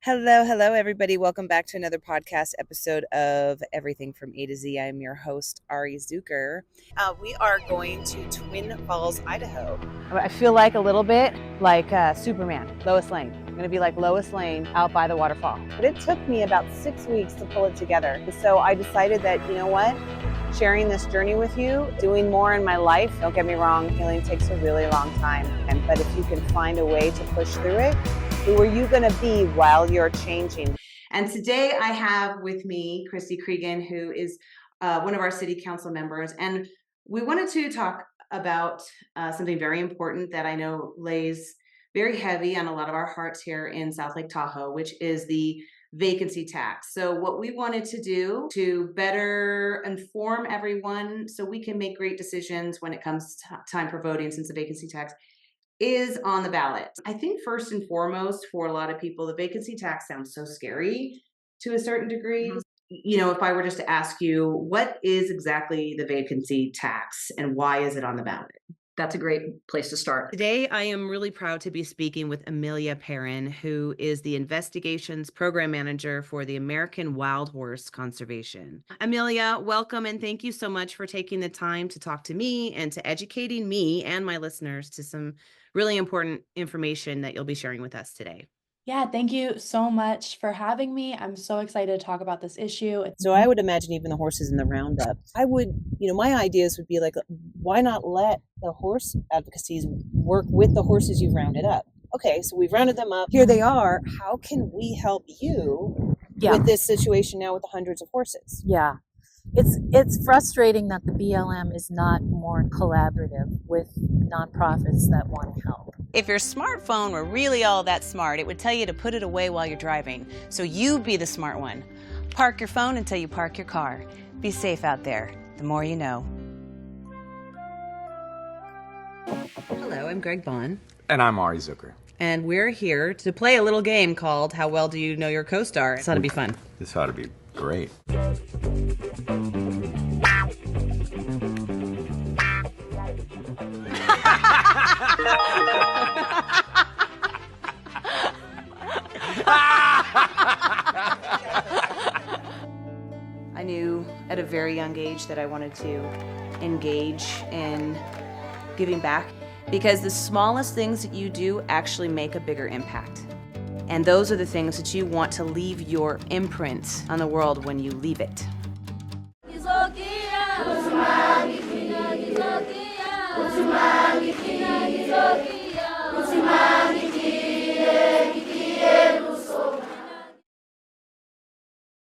Hello, everybody. Welcome back to another podcast episode of Everything from A to Z. I'm your host, Ari Zucker. We are going to Twin Falls, Idaho. I feel like a little bit like Superman, Lois Lane. I'm going to be like Lois Lane out by the waterfall. But it took me about 6 weeks to pull it together. So I decided that, you know what? Sharing this journey with you, doing more in my life. Don't get me wrong, healing takes a really long time. But if you can find a way to push through it, who are you going to be while you're changing? And today I have with me Christy Cregan, who is one of our city council members. And we wanted to talk about something very important that I know lays very heavy on a lot of our hearts here in South Lake Tahoe, which is the vacancy tax. So what we wanted to do to better inform everyone so we can make great decisions when it comes to time for voting, since the vacancy tax is on the ballot. I think first and foremost, for a lot of people, the vacancy tax sounds so scary to a certain degree. Mm-hmm. You know, if I were just to ask you, what is exactly the vacancy tax and why is it on the ballot? That's a great place to start. Today, I am really proud to be speaking with Amelia Perrin, who is the Investigations Program Manager for the American Wild Horse Conservation. Amelia, welcome, and thank you so much for taking the time to talk to me and to educating me and my listeners to some really important information that you'll be sharing with us today. Yeah, thank you so much for having me. I'm so excited to talk about this issue. So I would imagine even the horses in the roundup, my ideas would be like, why not let the horse advocacies work with the horses you've rounded up? Okay, so we've rounded them up. Here they are. How can we help you with this situation now with the hundreds of horses? Yeah. It's frustrating that the BLM is not more collaborative with nonprofits that want to help. If your smartphone were really all that smart, it would tell you to put it away while you're driving. So you be the smart one. Park your phone until you park your car. Be safe out there. The more you know. Hello, I'm Greg Vaughn. And I'm Ari Zucker. And we're here to play a little game called How Well Do You Know Your Co-Star? This ought to be fun. This ought to be great. I knew at a very young age that I wanted to engage in giving back, because the smallest things that you do actually make a bigger impact. And those are the things that you want to leave your imprint on the world when you leave it.